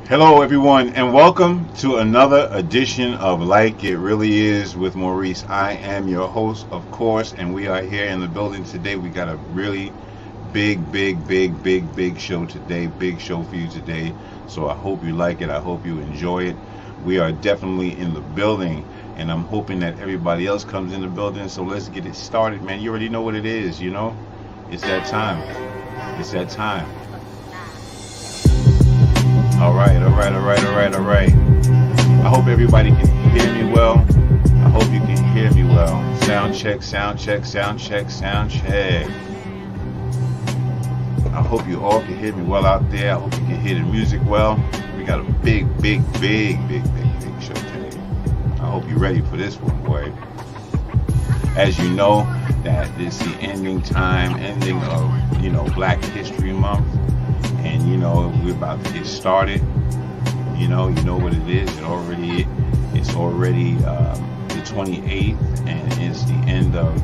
Hello everyone, and welcome to another edition of Like It Really Is with Maurice. I am your host, of course, and we are here in the building today. We got a really big show today, big show for you today. So I hope you like it. I hope you enjoy it. We are definitely in the building, and I'm hoping that everybody else comes in the building. So let's get it started, man. You already know what it is, you know? It's that time. It's that time. All right. I hope everybody can hear me well. I hope you can hear me well. Sound check. I hope you all can hear me well out there. I hope you can hear the music well. We got a big show today. I hope you're ready for this one, boy. As you know, that this is the ending of, Black History Month. And we're about to get started. You know what it is. It's already the 28th, and it's the end of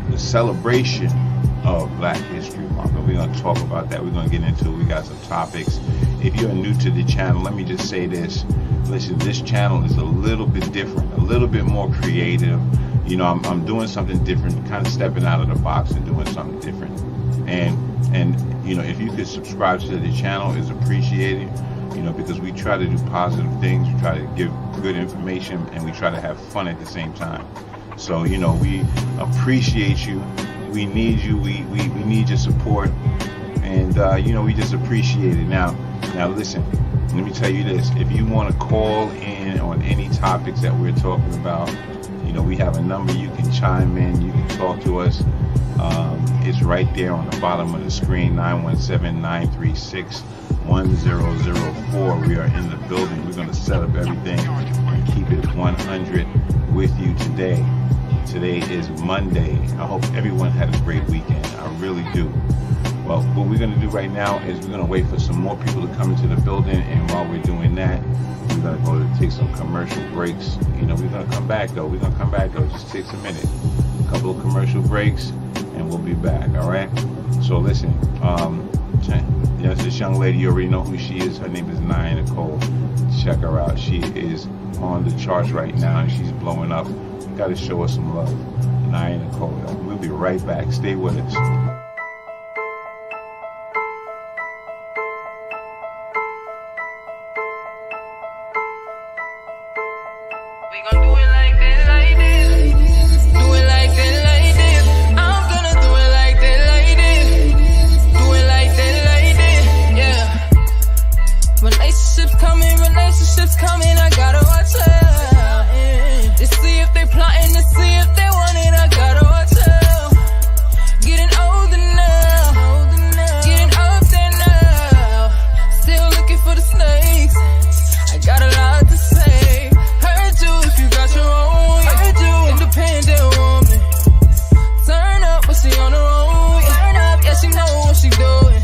the celebration of Black History Month. And we're going to talk about that. We're going to get into it. We got some topics. If you're new to the channel, let me just say this. Listen, this channel is a little bit different, a little bit more creative. I'm doing something different, kind of stepping out of the box and doing something different. And if you could subscribe to the channel, is appreciated, because we try to do positive things, we try to give good information, and we try to have fun at the same time. So, we appreciate you. We need you. We need your support. And, we just appreciate it. Now listen, let me tell you this. If you want to call in on any topics that we're talking about, we have a number. You can chime in. You can talk to us. It's right there on the bottom of the screen, 917-936-1004. We are in the building. We're going to set up everything and keep it 100 with you today. Today is Monday. I hope everyone had a great weekend. I really do. Well, what we're going to do right now is we're going to wait for some more people to come into the building, and while we're doing that, we're going to go to take some commercial breaks. We're going to come back though. Just takes a minute. A couple of commercial breaks, and we'll be back. All right. So listen, this young lady, you already know who she is. Her name is Nia Nicole. Check her out. She is on the charts right now, and she's blowing up. You got to show us some love. Nia Nicole. We'll be right back. Stay with us. Relationships coming, I gotta watch out. To see if they plotting, to see if they want it, I gotta watch out. Getting older now, getting up there now. Still looking for the snakes. I got a lot to say. Heard you if you got your own. Heard you, independent woman. Turn up, but she on her own. Turn up, yeah, she know what she doing.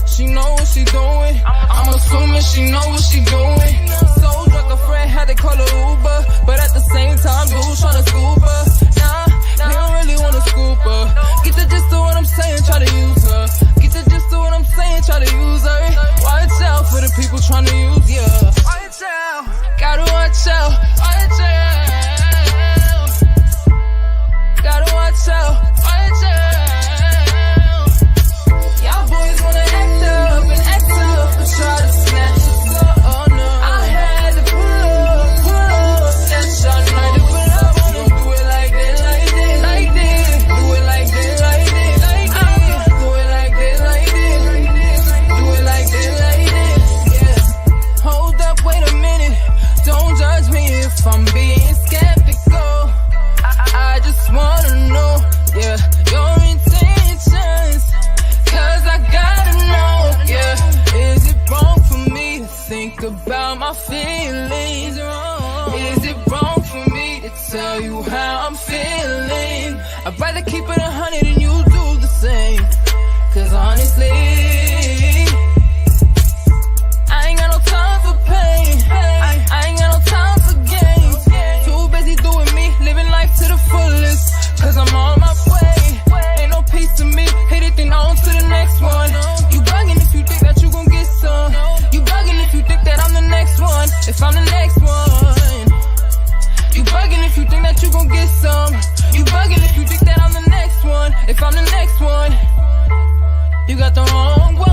She know what she doing. I'm assuming she know what she doing. So drunk a friend had to call her Uber, but at the same time, dudes tryna scoop her. Nah, they don't really wanna scoop her. Get the gist of what I'm saying, try to use her. Get the gist of what I'm saying, try to use her. Watch out for the people tryna use ya. Watch out, gotta watch out. Watch out, gotta watch out. Watch out. Y'all boys wanna act up and act tough, but try to snatch us up. Oh no, I had to pull up. That's y'all know to pull up. Do it like this, like this, like this. Do it like this, like this, like this. Do it like this, like this, like this. Do it like this, like this. Yeah. Hold up, wait a minute. Don't judge me if I'm being skeptical. I just wanna know, yeah, your intentions. Cause I gotta know, yeah. Is it wrong for me to think about my feelings? Is it wrong for me to tell you how I'm feeling? I'd rather keep it 100 and you do the same. Cause honestly, I ain't got no time for pain. I ain't got no time for games. Too busy doing me, living life to the fullest. Cause I'm on my way. Ain't no peace to me, hit it then on to the next one. You bugging if you think that you gon' get some. You bugging that you gon' get some. You bugging if you think that I'm the next one. If I'm the next one, you got the wrong one.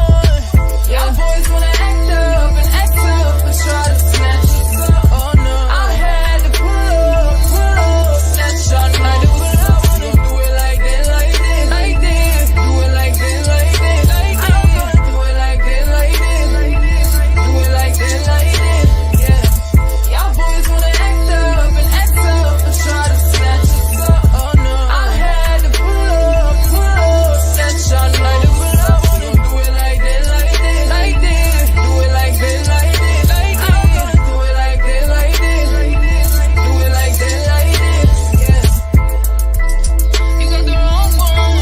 Y'all boys wanna act up and act up, but try to snatch us up. Oh no, I had to pull up, snatch y'all night to pull up. Do it like this, like this, like this. Do it like this, like this, like this. I'm gonna do it like this, like this, like this. Do it like this, like this. Yeah. Y'all boys wanna act up and act up, but try to snatch us up. Oh no, I had to pull up, snatch y'all night to pull up. Do it like this, like this, like this. Do it like this, like this, like this. I'm gonna do it like this, like this, like this. Do it like this, like this. Yeah. You got the wrong one.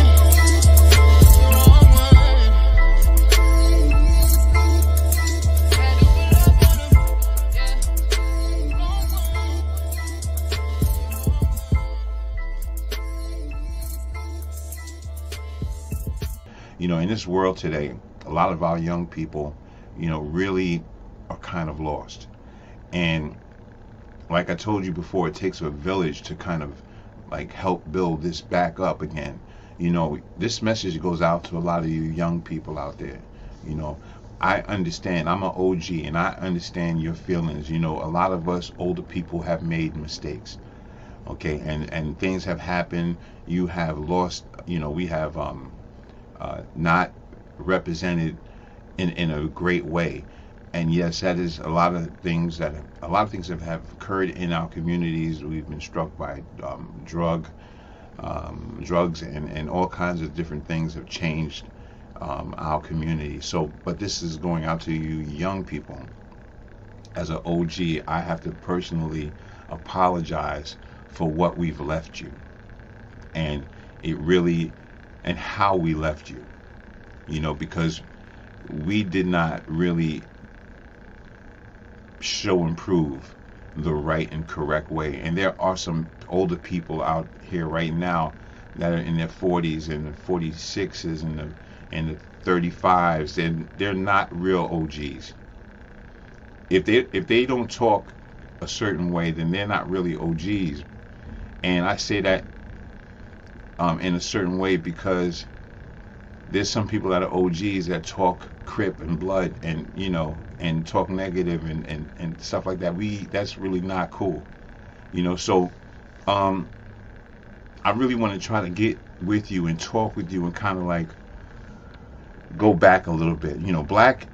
The wrong one. Had to pull up on him. Yeah. Wrong You know, in this world today, a lot of our young people, you know, really are kind of lost. And like I told you before, it takes a village to kind of like help build this back up again. You know, this message goes out to a lot of you young people out there. You know, I understand. I'm an OG and I understand your feelings. You know, a lot of us older people have made mistakes. Okay, and things have happened. You have lost, you know, we have not represented in a great way. And yes, that is a lot of things that have occurred in our communities. We've been struck by drugs and all kinds of different things have changed our community. So, but this is going out to you young people. As an OG, I have to personally apologize for what we've left you, and how we left you. You know, because we did not really show and prove the right and correct way. And there are some older people out here right now that are in their 40s and the 46s and the 35s, and they're not real OGs. If they don't talk a certain way, then they're not really OGs. And I say that in a certain way because there's some people that are OGs that talk Crip and blood and, you know, and talk negative and stuff like that. That's really not cool. You know, so I really want to try to get with you and talk with you and kind of like go back a little bit. You know, Black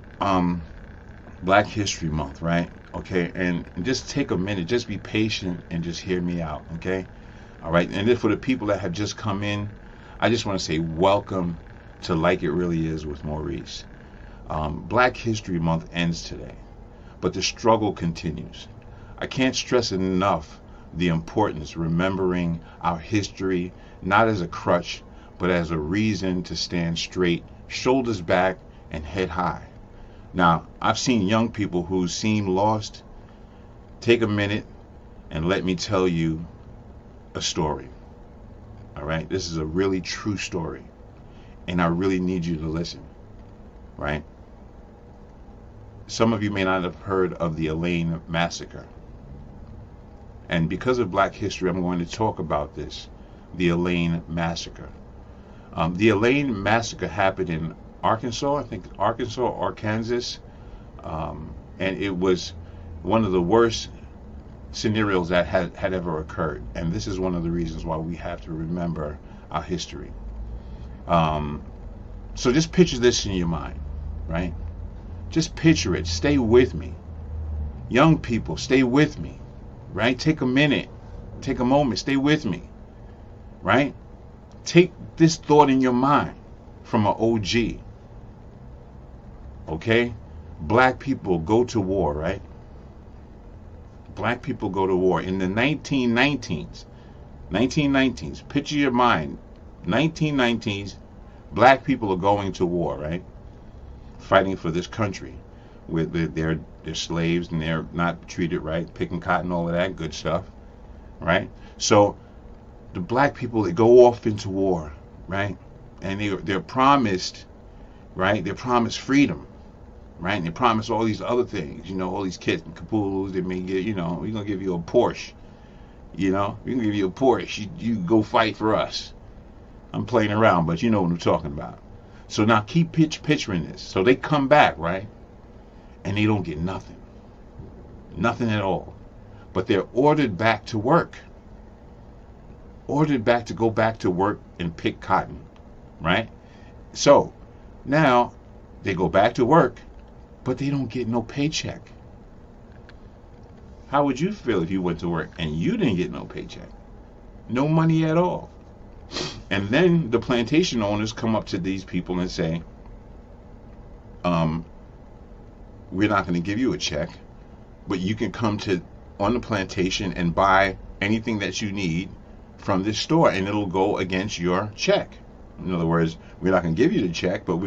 History Month, right? Okay, and just take a minute, just be patient and just hear me out, okay? All right, and then for the people that have just come in, I just want to say welcome to Like It Really Is with Maurice. Black History Month ends today, but the struggle continues. I can't stress enough the importance of remembering our history, not as a crutch, but as a reason to stand straight, shoulders back, and head high. Now, I've seen young people who seem lost. Take a minute and let me tell you a story. All right? This is a really true story, and I really need you to listen. Right? Some of you may not have heard of the Elaine Massacre. And because of Black history, I'm going to talk about this, the Elaine Massacre. The Elaine Massacre happened in Arkansas, I think Arkansas or Kansas, and it was one of the worst scenarios that had ever occurred. And this is one of the reasons why we have to remember our history. So just picture this in your mind, right? Just picture it. Stay with me. Young people, stay with me, right? Take a minute, take a moment, stay with me, right? Take this thought in your mind from an OG. Okay? Black people go to war, right? Black people go to war. In the 1919s, picture your mind, 1919s, black people are going to war, right? Fighting for this country. They're slaves and they're not treated right, picking cotton, all of that good stuff, right? So the black people, they go off into war, right? And they're promised, right? They're promised freedom, right? And they promise all these other things, you know, all these kits and caboodles. They may get, you know, we're gonna give you a Porsche, You know, we can give you a Porsche. You go fight for us. I'm playing around, but you know what I'm talking about. So now keep picturing this. So they come back, right? And they don't get nothing. Nothing at all. But they're ordered back to work. Ordered back to go back to work and pick cotton, right? So now they go back to work, but they don't get no paycheck. How would you feel if you went to work and you didn't get no paycheck? No money at all. And then the plantation owners come up to these people and say, we're not going to give you a check, but you can come to on the plantation and buy anything that you need from this store, and it'll go against your check. In other words, we're not going to give you the check, but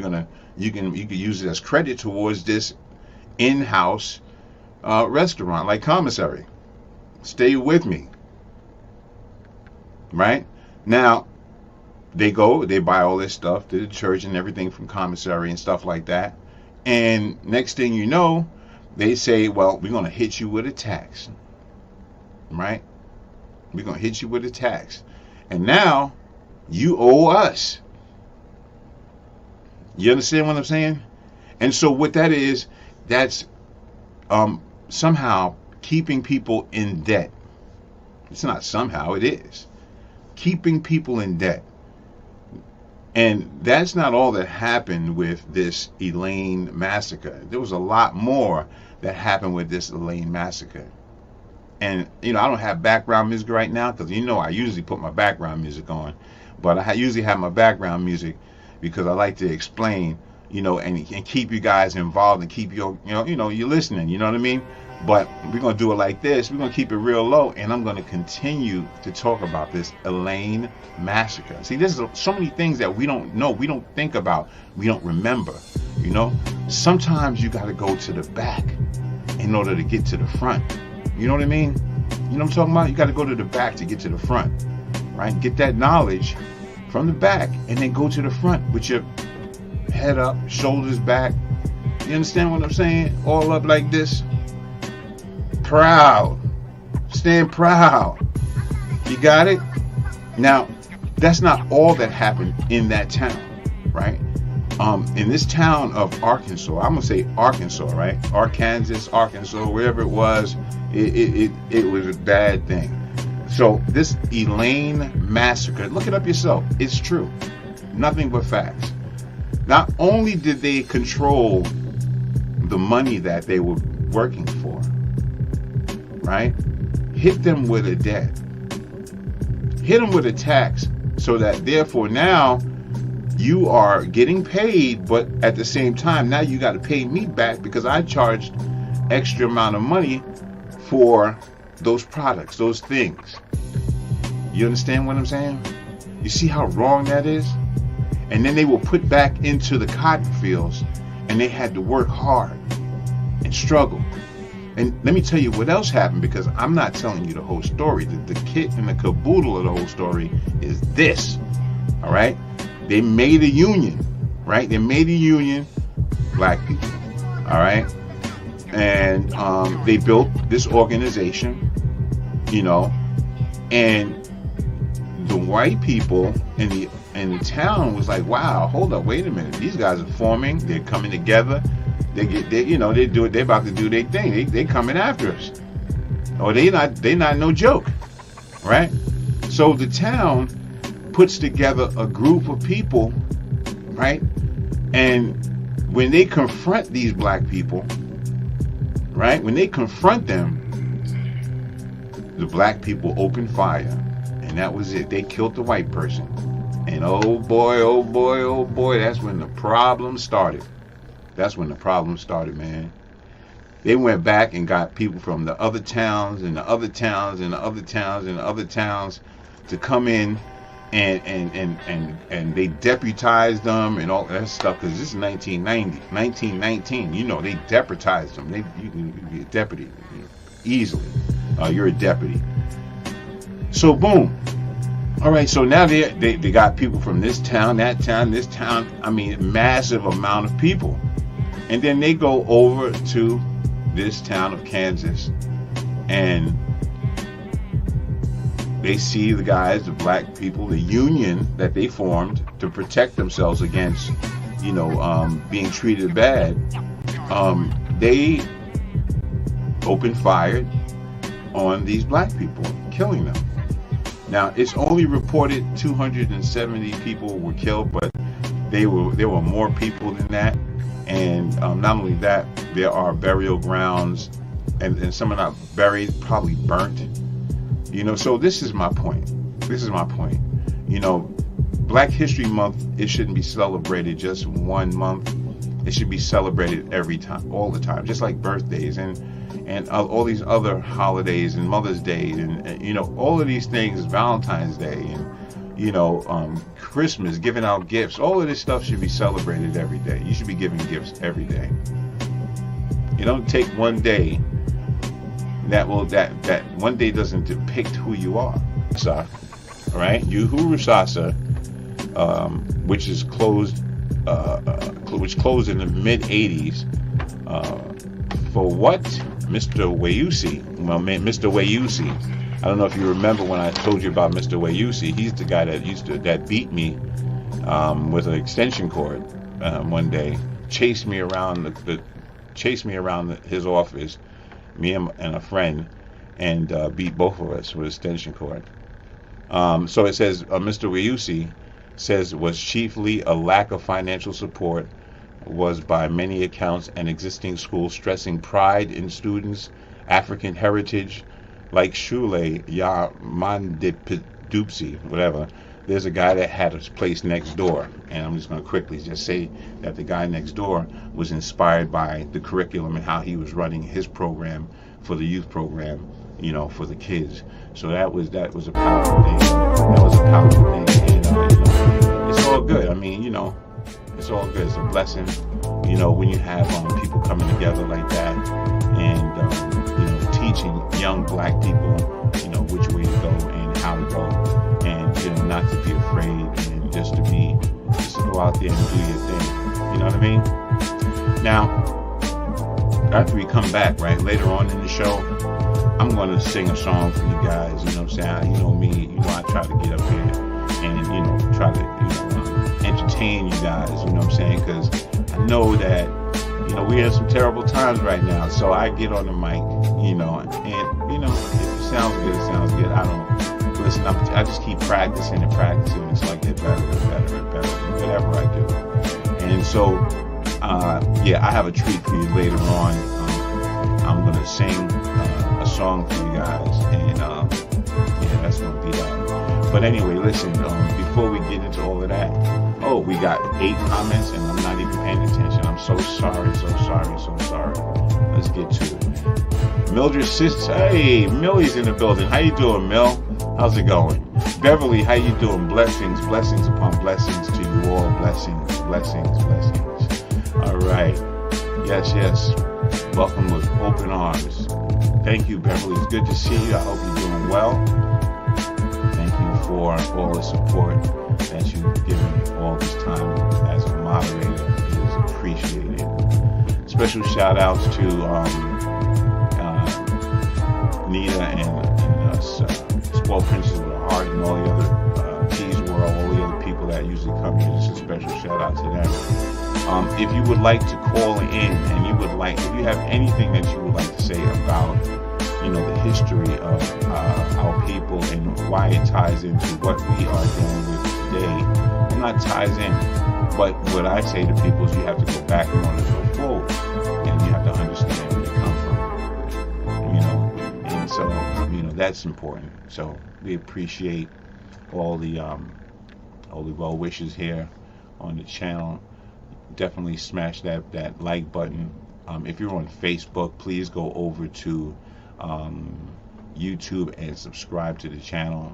you can use it as credit towards this in-house restaurant, like commissary. Stay with me, right? Now they buy all this stuff to the church and everything from commissary and stuff like that, and next thing you know, they say, well, we're going to hit you with a tax, right? We're going to hit you with a tax. And now you owe us. You understand what I'm saying? And so what that is, that's somehow keeping people in debt. It's not somehow, it is. Keeping people in debt. And that's not all that happened with this Elaine massacre. There was a lot more that happened with this Elaine massacre. And, you know, I don't have background music right now because, you know, I usually put my background music on. But I usually have my background music because I like to explain, you know, and keep you guys involved and keep you listening, you know what I mean? But we're going to do it like this. We're going to keep it real low, and I'm going to continue to talk about this Elaine massacre. See, there's so many things that we don't know, we don't think about, we don't remember, you know? Sometimes you got to go to the back in order to get to the front. You know what I mean? You know what I'm talking about? You got to go to the back to get to the front, right? Get that knowledge from the back and then go to the front with your head up, shoulders back. You understand what I'm saying? All up like this. Proud. Stand proud. You got it? Now, that's not all that happened in that town, right? In this town of Arkansas, I'm going to say Arkansas, right? Arkansas, wherever it was, it was a bad thing. So this Elaine massacre, look it up yourself. It's true. Nothing but facts. Not only did they control the money that they were working for, right? Hit them with a debt. Hit them with a tax so that therefore now you are getting paid, but at the same time, now you got to pay me back because I charged extra amount of money for those products, those things. You understand what I'm saying? You see how wrong that is? And then they were put back into the cotton fields and they had to work hard and struggle. And let me tell you what else happened, because I'm not telling you the whole story. The kit and the caboodle of the whole story is this. All right? They made a union, right? They made a union, black people. All right? And they built this organization, you know, and the white people in the town was like, wow, hold up, wait a minute. These guys are forming, they're coming together. They're about to do their thing. They coming after us. Or they not no joke. Right? So the town puts together a group of people, right? And when they confront these black people, right? When they confront them, the black people open fire. And that was it. They killed the white person. And oh boy, that's when the problem started. That's when the problem started, man. They went back and got people from the other towns and the other towns and the other towns and the other towns to come in and they deputized them and all that stuff, because this is 1919. You know, they deputized them. You can be a deputy easily. You're a deputy. So boom. All right, so now they got people from this town, that town, this town. I mean, massive amount of people. And then they go over to this town of Kansas, and they see the guys, the black people, the union that they formed to protect themselves against, being treated bad. They opened fire on these black people, killing them. Now, it's only reported 270 people were killed, but there were more people than that. And not only that, there are burial grounds, and some are not buried, probably burnt. So this is my point. Black History Month, it shouldn't be celebrated just one month. It should be celebrated every time, all the time, just like birthdays and all these other holidays and Mother's Day and all of these things, Valentine's Day and Christmas, giving out gifts. All of this stuff should be celebrated every day. You should be giving gifts every day. You don't take one day that one day doesn't depict who you are. So, all right, Uhuru Sasa, which is closed. Which closed in the mid 80s, for what? Mr. Wayusi. Well, Mr. Wayusi. I don't know if you remember when I told you about Mr. Wayusi. He's the guy that beat me with an extension cord one day. Chased me around his office, me and a friend, and beat both of us with extension cord. So it says Mr. Wayusi says was chiefly a lack of financial support, was by many accounts an existing school stressing pride in students' African heritage, like Shule Ya Mandipidupsi, whatever. There's a guy that had a place next door, and I'm just going to quickly just say that the guy next door was inspired by the curriculum and how he was running his program for the youth program, for the kids. So that was a powerful thing. And it's all good. I mean, it's all good. It's a blessing, when you have people coming together like that, and teaching young black people, which way to go and how to go, and not to be afraid, and just to go out there and do your thing. You know what I mean? Now, after we come back, right, later on in the show, I'm going to sing a song for you guys. You know what I'm saying? You know me. I try to get up here and try to entertain you guys. You know what I'm saying? Because I know that we're in some terrible times right now. So I get on the mic, and if it sounds good, it sounds good. I don't listen. I just keep practicing and practicing until I get better and better and better, whatever I do. And so, I have a treat for you later on. I'm gonna sing a song for you guys, and that's gonna be that. But anyway, listen. Before we get into all of that, we got 8 comments, and I'm not even paying attention. I'm so sorry. Let's get to it. Mildred sister, hey, Millie's in the building. How you doing, Mill? How's it going? Beverly, how you doing? Blessings upon blessings to you all. Blessings. All right. Yes. Welcome with open arms. Thank you, Beverly. It's good to see you. I hope you're doing well. Thank you for all the support that you've given all this time as a moderator. It is appreciated. Special shout outs to Nita and Spoiled Princess with a Heart and all the other Tease World, all the other people that usually come here. Just a special shout out to them. If you would like to call in and if you have anything that you would like to say about, the history of our people and why it ties into what we are dealing with today, well, not ties in, but what I say to people is you have to go back in order to go forward, and you have to understand where you come from, and so, that's important. So we appreciate all the well wishes here on the channel. Definitely smash that like button. If you're on Facebook, please go over to YouTube and subscribe to the channel.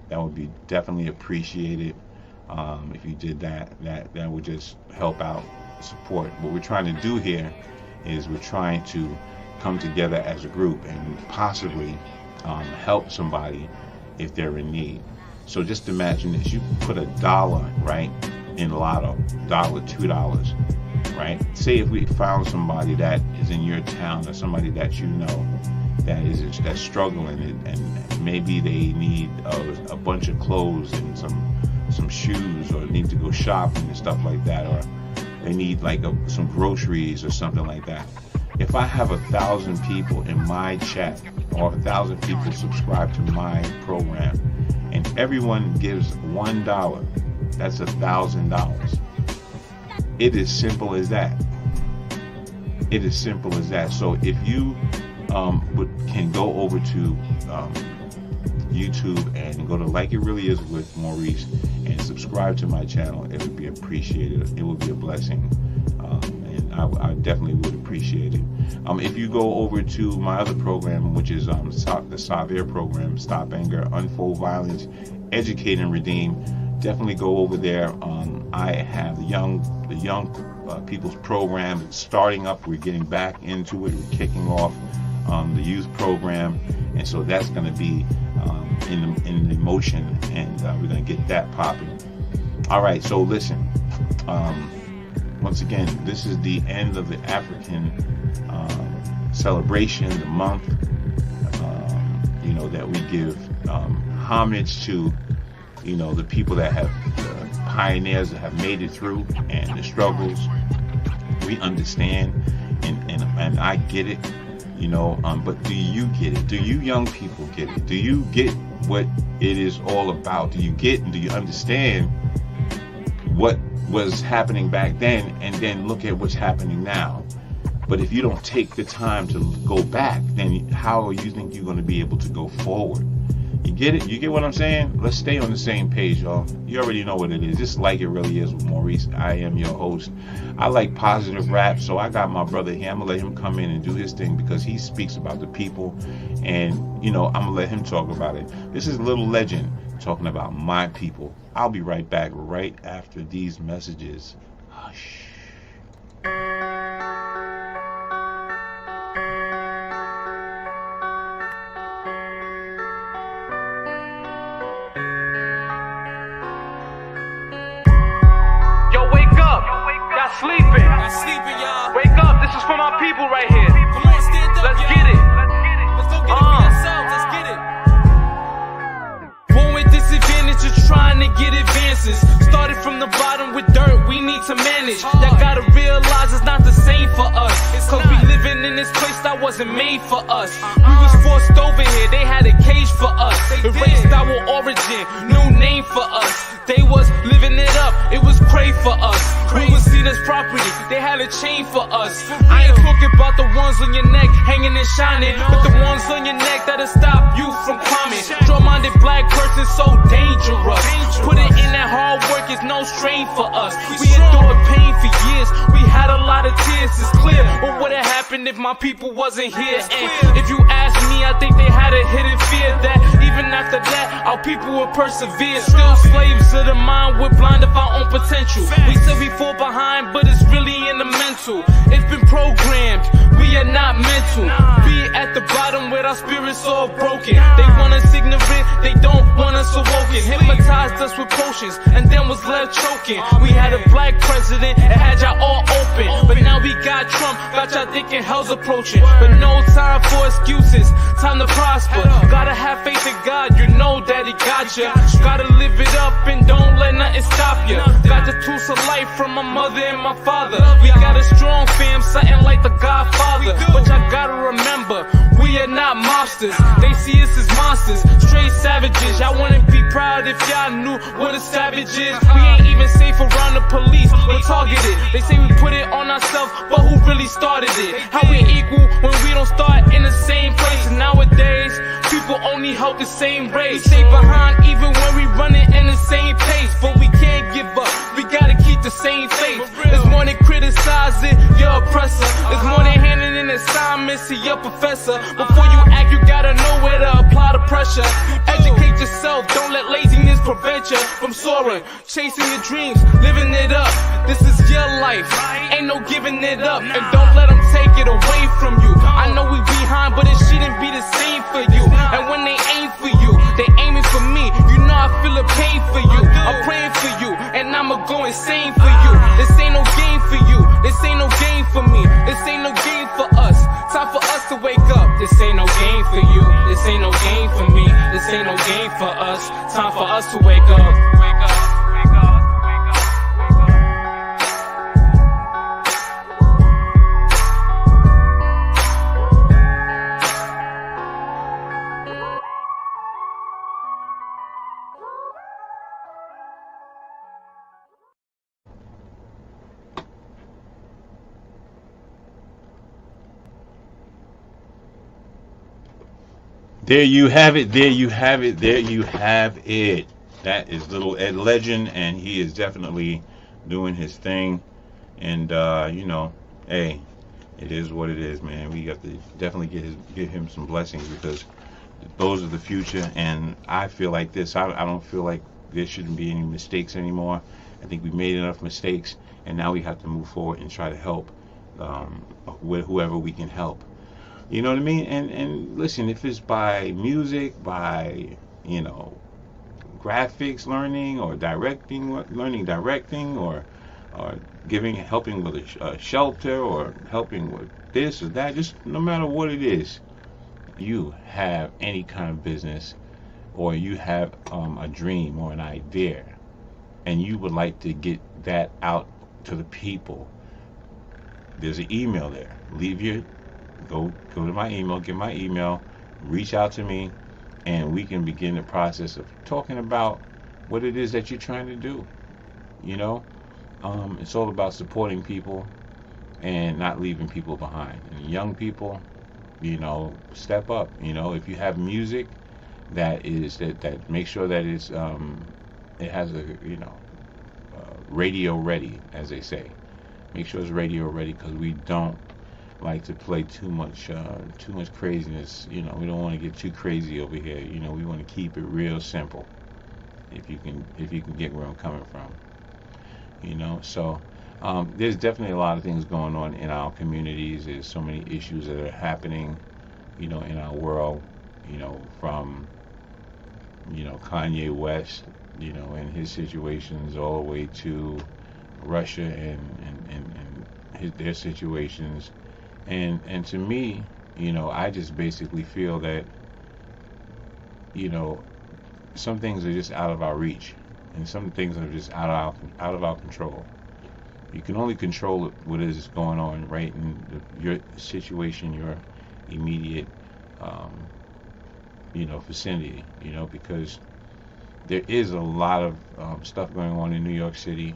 That would be definitely appreciated. If you did that would just help out, support. What we're trying to do here is we're trying to come together as a group and possibly help somebody if they're in need. So just imagine this: you put $1, right, in lotto, $2, right? Say if we found somebody that is in your town or somebody that that's struggling, and maybe they need a bunch of clothes and some shoes, or need to go shopping and stuff like that, or they need like some groceries or something like that. If I have 1,000 people in my chat, or 1,000 people subscribe to my program, and everyone gives $1, that's $1,000. It is simple as that. It is simple as that. So if you can go over to YouTube and go to Like It Really Is with Maurice and subscribe to my channel, it would be appreciated. It would be a blessing, and I definitely would appreciate it. If you go over to my other program, which is the Savere program, Stop Anger, Unfold Violence, Educate and Redeem, definitely go over there. I have the young people's program. It's starting up. We're getting back into it. We're kicking off the youth program, and so that's going to be in motion, and we're going to get that popping. All right, so listen. Once again, this is the end of the African celebration, the month. That we give homage to, the people that have, pioneers that have made it through, and the struggles. We understand, and I get it, but do you get it? Do you young people get it? Do you get what it is all about? Do you get and do you understand what was happening back then, and then look at what's happening now? But if you don't take the time to go back, then how do you think you're going to be able to go forward? You get it? You get what I'm saying? Let's stay on the same page, y'all. You already know what it is. Just Like It Really Is with Maurice. I am your host. I like positive rap, so I got my brother here. I'm going to let him come in and do his thing, because he speaks about the people, and, I'm going to let him talk about it. This is Little Legend talking about my people. I'll be right back right after these messages. Hush. Sleeping, y'all. Wake up, this is for my people right here. Come on, stand up, let's get it. Let's go get it for yourselves, let's get it. Born with disadvantage, just trying to get advances. Started from the bottom with dirt, we need to manage. Y'all gotta realize it's not the same for us, cause we living in this place that wasn't made for us. We was forced over here, they had a cage for us. Erased our origin, new name for us. They was living it up, it was cray for us. We was seen as property, they had a chain for us. I ain't talking about the ones on your neck hanging and shining, but the ones on your neck that'll stop you from climbing. Strong-minded black person so dangerous. Put it in that hard work, it's no strain for us. We endured pain for years, we had a lot of tears. It's clear what would've happened if my people wasn't here. And if you ask me, I think they had a hidden fear that even after that, our people would persevere. Still slaves of the mind, we're blind of our own potential. We said we fall behind, but it's really in the mental. It's been programmed, we are not mental. Be at the bottom with our spirits all broken. They want us ignorant, they don't want us awoken. Hypnotized us with potions, and then was left choking. We had a black president, and had y'all all open. But now we got Trump, got y'all thinking hell's approaching. But no time for excuses, time to prosper. Gotta have faith in God, you know that he got ya. Gotta live it up and don't let nothing stop ya. Got the tools of life from my mother and my father. We got a strong fam, something like the Godfather. But y'all gotta remember, we are not monsters. They see us as monsters, straight savages. Y'all wouldn't be proud if y'all knew what a savage is. We ain't even safe around the police, we're targeted. They say we put it on ourselves, but who really started it? How we equal when we don't start in the same place? And nowadays, people only help the same race. We stay behind even when we running in the same pace. But we can't give up, we gotta keep the same faith. It's more than criticizing your oppressor, it's more than handing in assignments to your professor. Before you act, you gotta know where to apply the pressure. Educate yourself, don't let laziness prevent you from soaring. Chasing your dreams, living it up. This is your life, ain't no giving it up. And don't let them take it away from you. I know we behind, but it shouldn't be the same for you. And when they aim for you, they aiming for me. You know I feel the pain for you, I'm praying for you, and I'ma go insane for you. This ain't no game for you, this ain't no game for me, this ain't no game for us. Time for us to wake up, this ain't no game ain't no game for me, this ain't no game for us. Time for us to wake up. Wake up, wake up, wake up, wake up. There you have it. There you have it. There you have it. That is little Ed Legend, and he is definitely doing his thing. And you know, hey, it is what it is, man. We got to definitely give him some blessings, because those are the future. And I feel like this. I don't feel like there shouldn't be any mistakes anymore. I think we made enough mistakes, and now we have to move forward and try to help with whoever we can help. You know what I mean? And listen, if it's by music, by, you know, graphics learning, or learning directing, or helping with a shelter, or helping with this or that, just no matter what it is, you have any kind of business, or you have a dream or an idea, and you would like to get that out to the people, there's an email there. Go to my email, get my email, reach out to me, and we can begin the process of talking about what it is that you're trying to do. You know, it's all about supporting people and not leaving people behind. And young people, you know, step up. You know, if you have music that make sure that it has a, you know, radio ready, as they say. Make sure it's radio ready, because we don't like to play too much craziness. You know, we don't want to get too crazy over here. You know, we want to keep it real simple. If you can get where I'm coming from. You know, so there's definitely a lot of things going on in our communities. There's so many issues that are happening, you know, in our world. You know, from, you know, Kanye West, you know, and his situations, all the way to Russia and their situations. And to me, you know, I just basically feel that, you know, some things are just out of our reach, and some things are just out of our control. You can only control what is going on right in your situation, your immediate, you know, vicinity. You know, because there is a lot of stuff going on in New York City.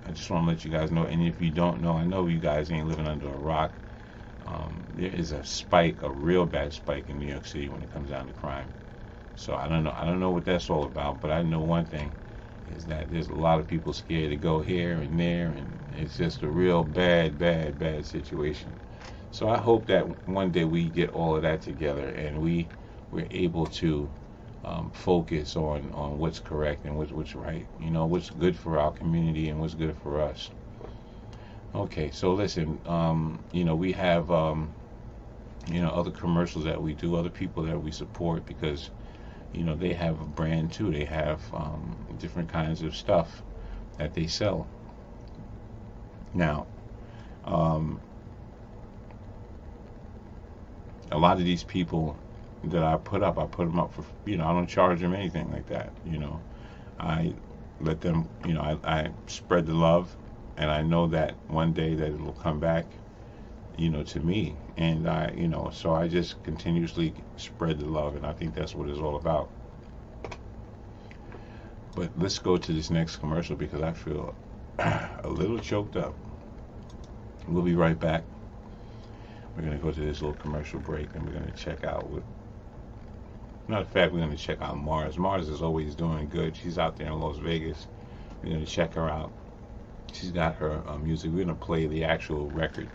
I just want to let you guys know, and if you don't know, I know you guys ain't living under a rock. There is a real bad spike in New York City when it comes down to crime. So I don't know what that's all about, but I know one thing is that there's a lot of people scared to go here and there, and it's just a real bad situation. So I hope that one day we get all of that together, and we're able to focus on what's correct and what's right. You know, what's good for our community and what's good for us. Okay, so listen, you know, we have, you know, other commercials that we do, other people that we support, because, you know, they have a brand too. They have different kinds of stuff that they sell. Now, a lot of these people that I put them up for, you know, I don't charge them anything like that. You know, I let them, you know, I spread the love. And I know that one day that it will come back, you know, to me. And you know, so I just continuously spread the love, and I think that's what it's all about. But let's go to this next commercial, because I feel a little choked up. We'll be right back. We're going to go to this little commercial break, and we're going to check out matter of fact, we're going to check out Mars. Mars is always doing good. She's out there in Las Vegas. We're going to check her out. She's got her music. We're going to play the actual record.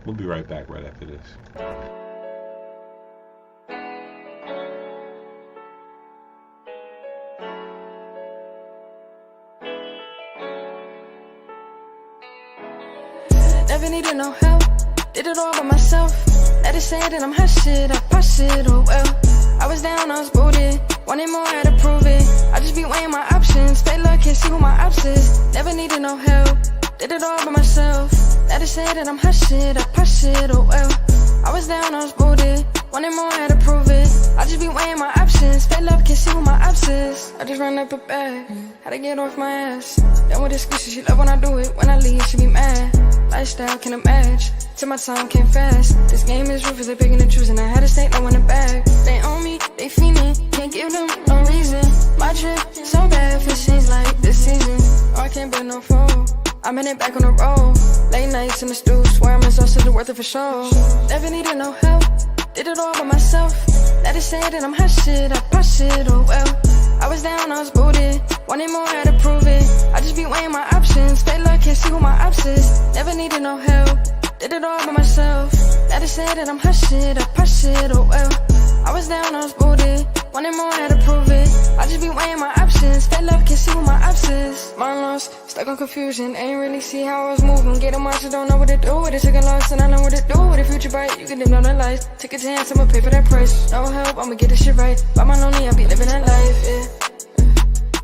We'll be right back right after this. Never needed no help, did it all by myself. Let it say that I'm hot shit, I pop shit, oh well. I was down, I was booted, wanted more, had to prove it. I just be weighing my options, pay look, can't see who my ops is. Never needed no help, did it all by myself. Let it say that I'm hot shit, I pop shit, oh well. I was down, I was booted, Wanted more, had to prove it. I just be weighing my options. Fed love, can't see who my ops is. I just run up a bag, had to get off my ass. Done with excuses, she love when I do it. When I leave, she be mad. Lifestyle can't match, till my time came fast. This game is ruthless, they picking and choosing. I had to stay low in the bag. They own me, they fiending, can't give them no reason. My trip, so bad for scenes like this season. Oh, I can't bet no foe. I'm in it back on the road. Late nights in the stew, swear I'm exhausted, worth it for sure. Never needed no help, did it all by myself. Let it say that I'm hot shit, I pop shit, oh well. I was down, I was booted, wanted more, had to prove it. I just be weighing my options, fake luck, can't see who my ops is. Never needed no help, did it all by myself. Let it say that I'm hot shit, I pop shit, oh well. I was down, I was booted, wanted more, had to prove it. I just be weighing my options, fed love, can't see who my ops is. Mind lost, stuck on confusion, ain't really see how I was moving. Get a monster, don't know what to do with it. Took a loss and I know what to do with it. Future bright, you can live on the life. Take a chance, I'ma pay for that price. No help, I'ma get this shit right. By my lonely, I be living that life, yeah.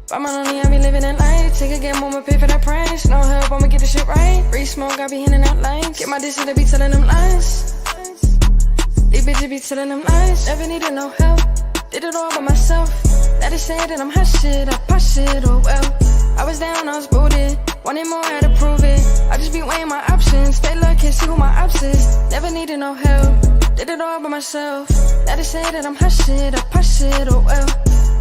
By my lonely, I be living that life. Take a gamble, I'ma pay for that price. No help, I'ma get this shit right. Free smoke, I be handing out lines. Get my dishes, they be telling them lies. These bitches be telling them lies. Never needed no help, did it all by myself. Let it say that I'm hot shit, I pop shit, oh well. I was down, I was booted, wanted more, had to prove it. I just be weighing my options, fake luck, can't see who my ops is. Never needed no help, did it all by myself. Let it say that I'm hot shit, I pop shit, oh well.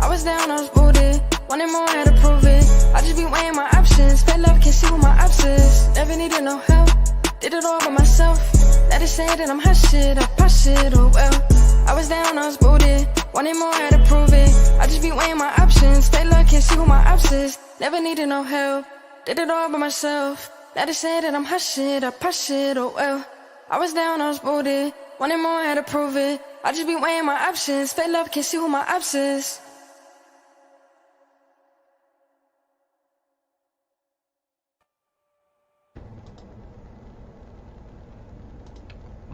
I was down, I was booted, wanted more, had to prove it. I just be weighing my options, fake luck, can't see who my ops is. Never needed no help, did it all by myself. Let it say that I'm hot shit, I pop shit, oh well. I was down, I was booted, wanted more, had to prove it. I just be weighing my options, fake luck, can't see who my ops is. Never needed no help, did it all by myself. Let it say that I'm hot shit, I pop shit, oh well. I was down, I was booted, wanted more, had to prove it. I just be weighing my options, fake love, can't see who my ops is.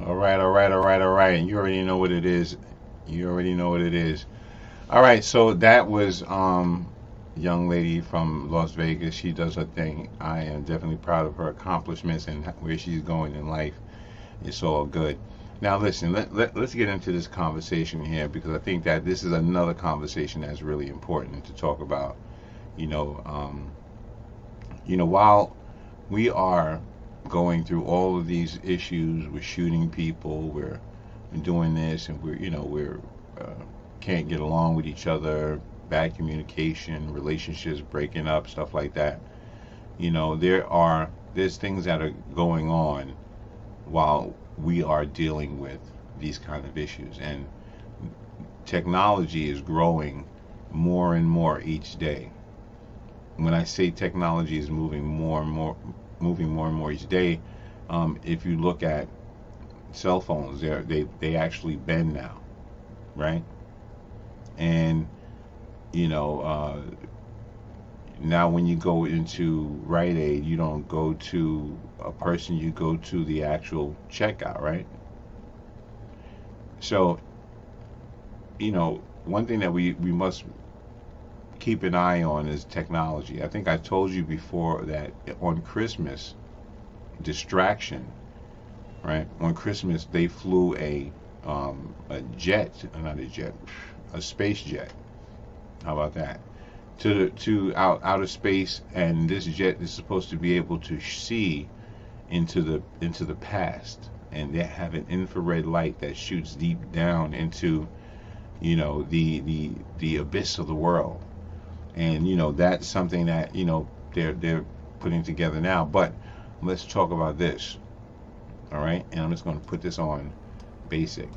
All right, all right, all right, all right. You already know what it is. You already know what it is. All right, so that was young lady from Las Vegas. She does her thing. I am definitely proud of her accomplishments and where she's going in life. It's all good. Now listen, let's get into this conversation here because I think that this is another conversation that's really important to talk about. You know, while we are going through all of these issues, we're shooting people, we're doing this, and we're can't get along with each other, bad communication, relationships breaking up, stuff like that. You know, there's things that are going on while we are dealing with these kind of issues, and technology is growing more and more each day. When I say technology is moving more and more each day, if you look at cell phones, they actually bend now, right? And now when you go into Rite Aid, you don't go to a person, you go to the actual checkout, right? So, one thing that we must keep an eye on is technology. I think I told you before that on Christmas, distraction, right? On Christmas, they flew a space jet. How about that? To outer space, and this jet is supposed to be able to see into the past, and they have an infrared light that shoots deep down into the abyss of the world, and that's something that they're putting together now. But let's talk about this, all right? And I'm just going to put this on basic,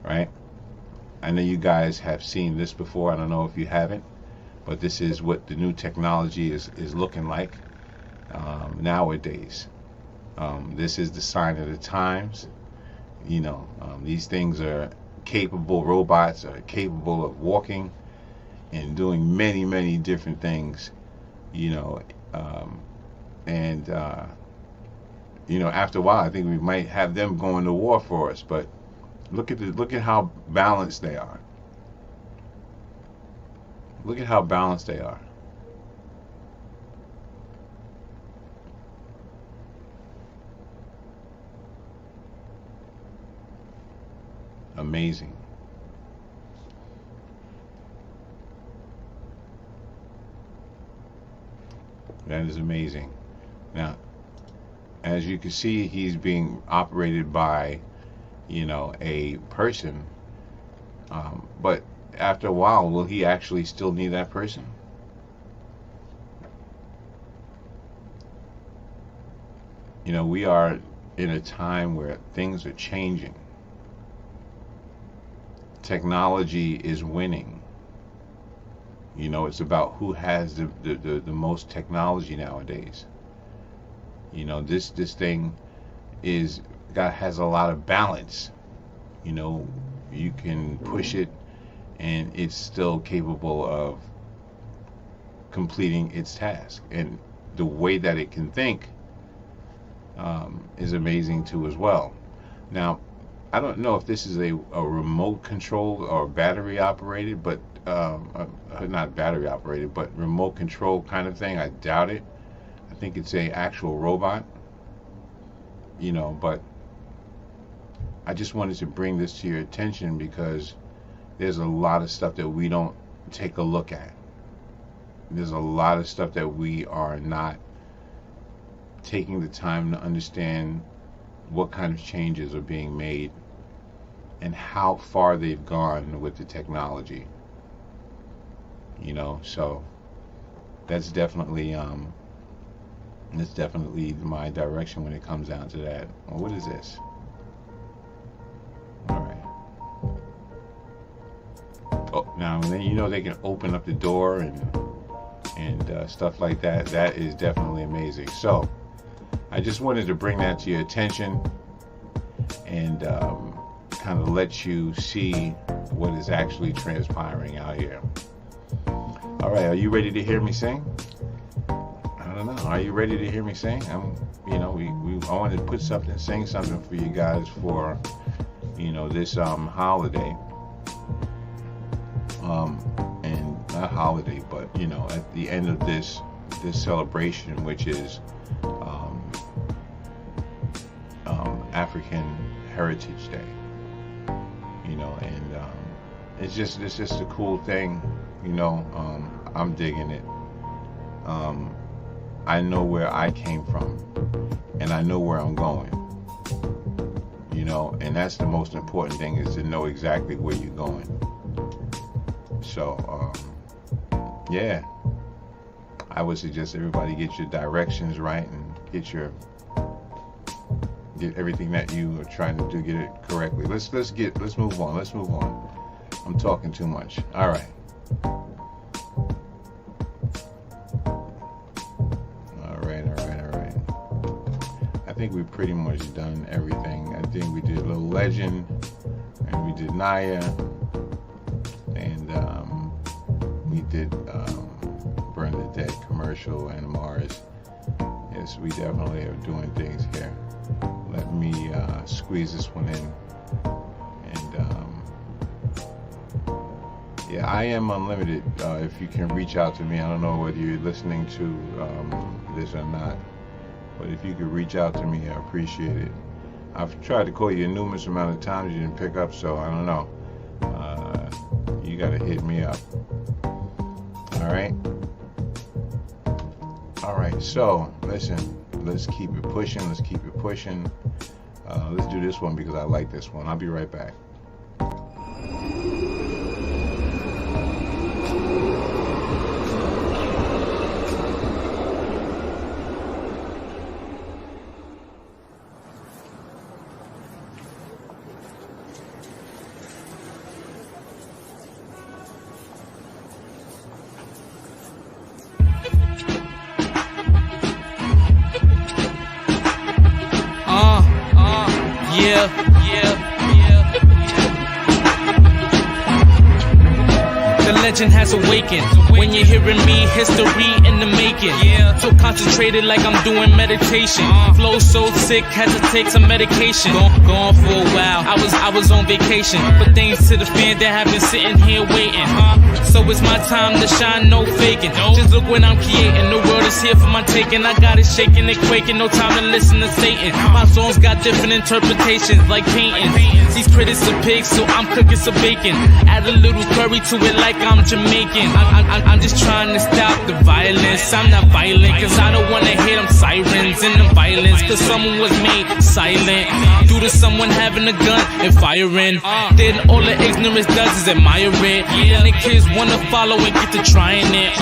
right? I know you guys have seen this before. I don't know if you haven't, but this is what the new technology is looking like nowadays. This is the sign of the times. These things are capable, robots are capable of walking and doing many, many different things, and after a while, I think we might have them going to war for us. But look at how balanced they are. Look at how balanced they are. amazing. That is amazing. Now, as you can see, he's being operated by, you know, a person. But after a while, will he actually still need that person? You know, we are in a time where things are changing. Technology is winning. You know, it's about who has the most technology nowadays. You know, this thing has a lot of balance. You know, you can push it and it's still capable of completing its task. And the way that it can think is amazing too as well. Now, I don't know if this is a remote controlled or battery operated, but not battery operated, but remote control kind of thing. I doubt it. I think it's a actual robot. You know, but I just wanted to bring this to your attention because there's a lot of stuff that we don't take a look at. There's a lot of stuff that we are not taking the time to understand what kind of changes are being made and how far they've gone with the technology. You know, so that's definitely my direction when it comes down to that. Well, what is this? All right. Oh, now then, you know, they can open up the door and stuff like that. That is definitely amazing. So I just wanted to bring that to your attention and kind of let you see what is actually transpiring out here. All right, are you ready to hear me sing? I don't know. Are you ready to hear me sing? You know, I wanted to sing something for you guys for, you know, this holiday. And not holiday, but you know, at the end of this celebration, which is African Heritage Day. You know, and it's just a cool thing. You know, I'm digging it. I know where I came from, and I know where I'm going. You know, and that's the most important thing, is to know exactly where you're going. So, yeah, I would suggest everybody get your directions right and get everything that you are trying to do, get it correctly. Let's move on. Let's move on. I'm talking too much. All right. I think we've pretty much done everything. I think we did a little Legend, and we did Naya, and we did Burn the Dead commercial and Maurice. Yes, we definitely are doing things here. Let me squeeze this one in. And yeah, I am unlimited. If you can reach out to me, I don't know whether you're listening to this or not, but if you could reach out to me, I appreciate it. I've tried to call you a numerous amount of times, you didn't pick up, so I don't know. You gotta hit me up. All right, so listen, let's keep it pushing. Let's do this one because I like this one. I'll be right back. The legend has awakened. When you're hearing me, history in the making. So concentrated like I'm doing meditation. Flow so sick, had to take some medication. Gone for a while, I was on vacation. But thanks to the fan that have been sitting here waiting. So it's my time to shine, no faking. Just look when I'm creating, the world is here for my taking. I got it shaking and quaking, no time to listen to Satan. My songs got different interpretations, like painting. These critics are pigs, so I'm cooking some bacon. Add a little curry to it like I'm Jamaican. I'm just trying to stop the violence. I'm not violent, cause I don't wanna hear them sirens and the violence, cause someone was made silent due to someone having a gun and firing. Then all the ignorance does is admire it. And the kids wanna follow and get to trying it.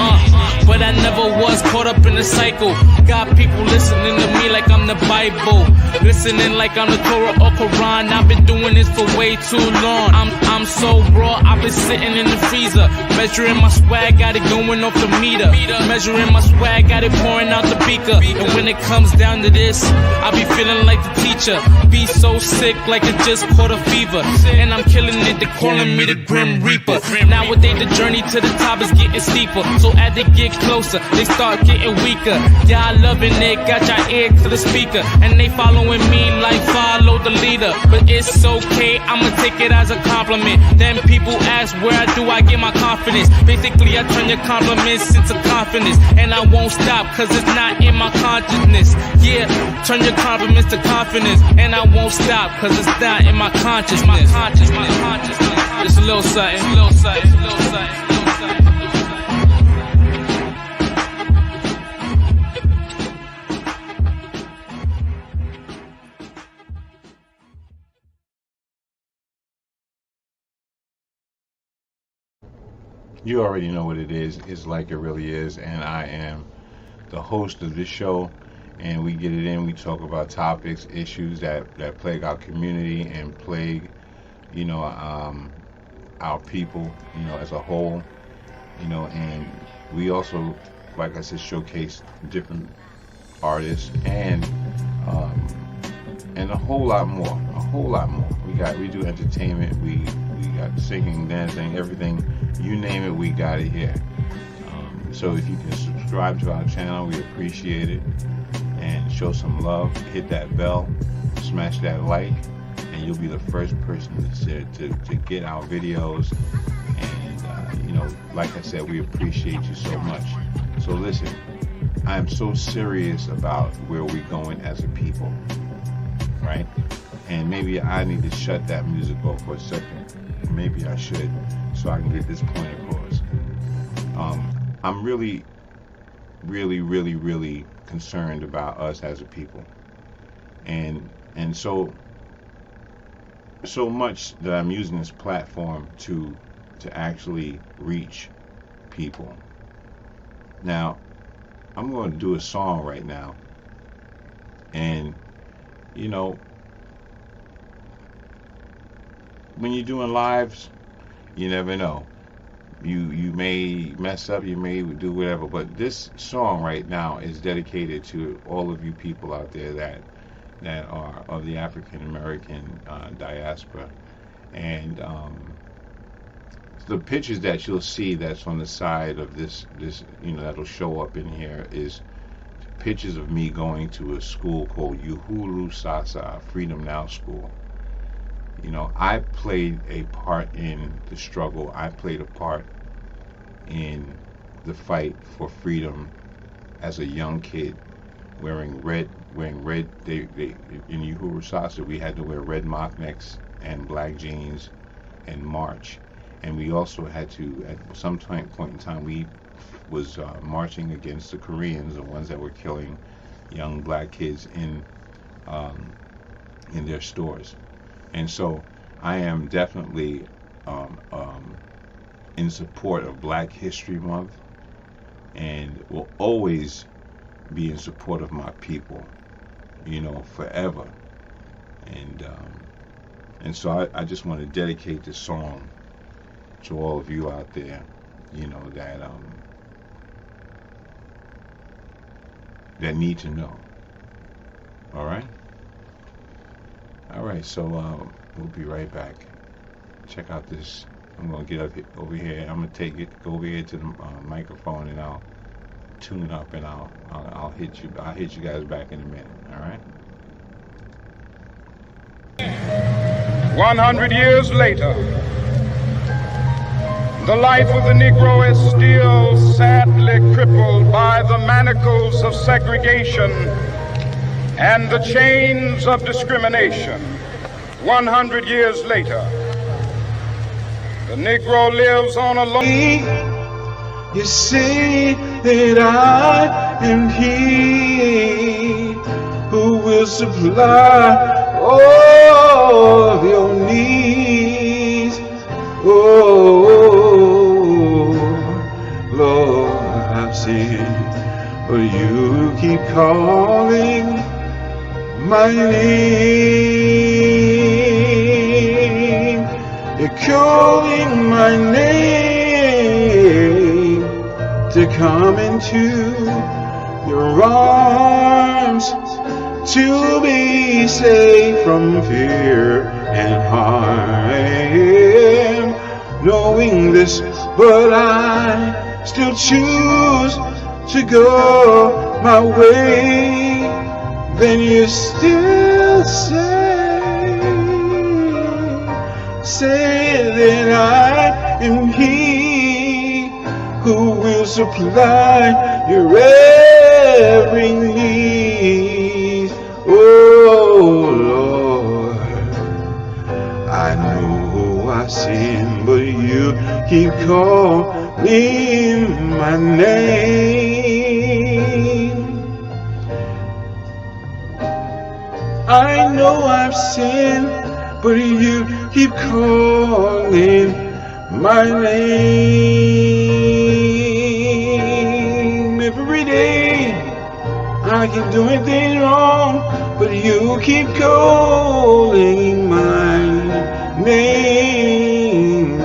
But I never was caught up in the cycle. Got people listening to me like I'm the Bible, listening like I'm the Torah or Quran. I've been doing this for way too long. I'm so raw, I've been sitting in the freezer, measuring my swag, got it going off the meter. Measuring my swag, got it pouring out the beaker. And when it comes down to this, I be feeling like the teacher. Be so sick like it just caught a fever. And I'm killing it, they calling me the Grim Reaper. Nowadays the journey to the top is getting steeper. So as they get closer, they start getting weaker. Y'all loving it, got your ear to the speaker. And they following me like follow the leader. But it's okay, I'ma take it as a compliment. Then people ask where do I get my confidence. Basically I turn your compliments into confidence. And I won't stop cause it's not in my consciousness. Yeah, turn your compliments to confidence. And I won't stop cause it's not in my consciousness. It's a little something, it's a little something, it's a little something, it's a little something. You already know what it is. It's Like It Really Is, and I am the host of this show. And we get it in. We talk about topics, issues that plague our community and plague, our people, as a whole. And we also, like I said, showcase different artists and a whole lot more. A whole lot more. We do entertainment. We got singing, dancing, everything. You name it, we got it here. So if you can subscribe to our channel, we appreciate it. And show some love. Hit that bell, smash that like, and you'll be the first person to get our videos. And like I said, we appreciate you so much. So listen, I am so serious about where we're going as a people, right? And maybe I need to shut that music off for a second. Maybe I should, so I can get this point across. I'm really concerned about us as a people, and so much that I'm using this platform to actually reach people. Now, I'm going to do a song right now, and when you're doing lives, you never know. You may mess up, you may do whatever, but this song right now is dedicated to all of you people out there that are of the African American diaspora. And the pictures that you'll see that's on the side of this that'll show up in here is pictures of me going to a school called Uhuru Sasa Freedom Now School. I played a part in the struggle. I played a part in the fight for freedom as a young kid, wearing red. They in Uhuru Sasa, we had to wear red mock necks and black jeans and march. And we also had to, at some point in time, we was marching against the Koreans, the ones that were killing young black kids in their stores. And so I am definitely in support of Black History Month, and will always be in support of my people, forever. And so I just want to dedicate this song to all of you out there, that need to know. All right? All right, so we'll be right back. Check out this. I'm going to get up over here. I'm going to go over here to the microphone, and I'll tune it up, and I'll hit you. I'll hit you guys back in a minute. All right? 100 years later, The life of the Negro is still sadly crippled by the manacles of segregation and the chains of discrimination. 100 years later, the Negro lives on a lonely. You say that I am He who will supply all of your needs. Oh, Lord, I've sinned, but you keep calling my name. You're calling my name to come into your arms, to be safe from fear and harm. Knowing this, but I still choose to go my way. Then you still say that I am He who will supply your every need. Oh Lord, I know I sin, but you keep calling my name. I know I've sinned, but you keep calling my name. Every day I keep doing things wrong, but you keep calling my name.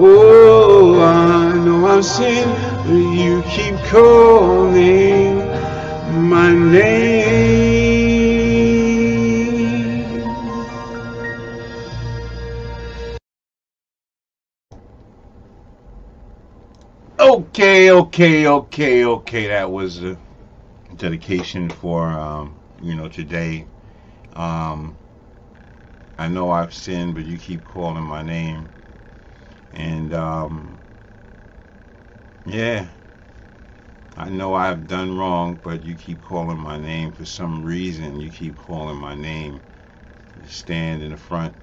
Oh, I know I've sinned, but you keep calling my name. Okay. That was a dedication for today. I know I've sinned, but you keep calling my name. And yeah, I know I've done wrong, but you keep calling my name. For some reason, you keep calling my name. You stand in the front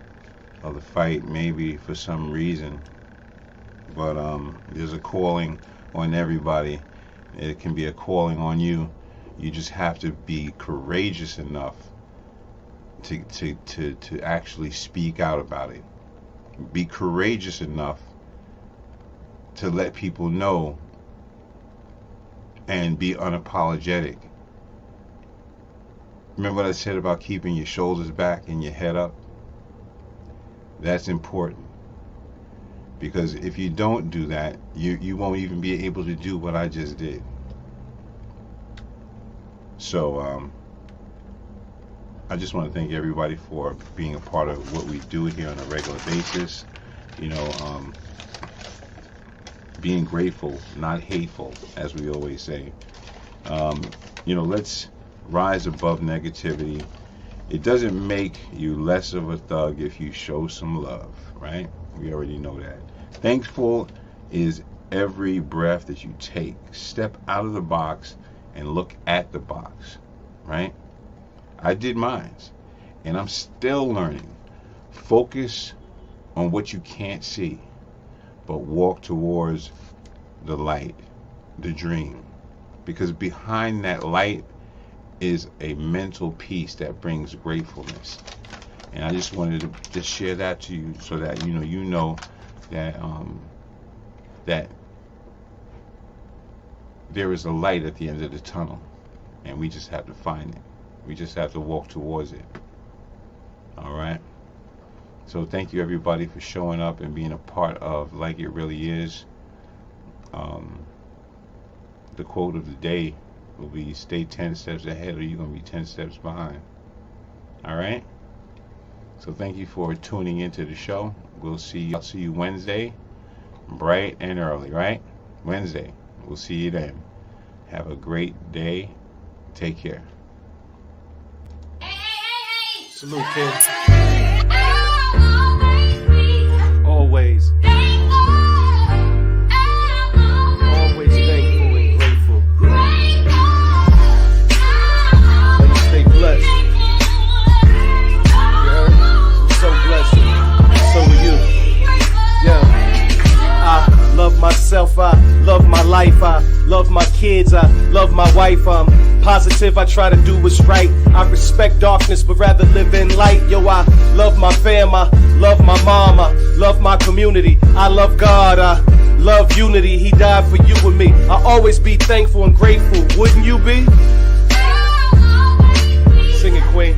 of the fight, maybe for some reason. But there's a calling on everybody. It can be a calling on you. You just have to be courageous enough to actually speak out about it. Be courageous enough to let people know and be unapologetic. Remember what I said about keeping your shoulders back and your head up? That's important. Because if you don't do that, you won't even be able to do what I just did. So I just want to thank everybody for being a part of what we do here on a regular basis. Being grateful, not hateful, as we always say. Let's rise above negativity. It doesn't make you less of a thug if you show some love, right? We already know that. Thankful is every breath that you take. Step out of the box and look at the box, right? I did mine, and I'm still learning. Focus on what you can't see, but walk towards the light, the dream. Because behind that light is a mental peace that brings gratefulness. And I just wanted to just share that to you so that you know that that there is a light at the end of the tunnel, and we just have to find it. We just have to walk towards it. All right. So thank you everybody for showing up and being a part of Like It Really Is. The quote of the day will be, stay 10 steps ahead or you're going to be 10 steps behind. All right. So thank you for tuning into the show. I'll see you Wednesday, bright and early, right? Wednesday. We'll see you then. Have a great day. Take care. Salute, kid. life. I love my kids, I love my wife. I'm positive, I try to do what's right. I respect darkness, but rather live in light. Yo, I love my fam, I love my mom, I love my community. I love God, I love unity. He died for you and me. I'll always be thankful and grateful. Wouldn't you be? Sing it, Queen.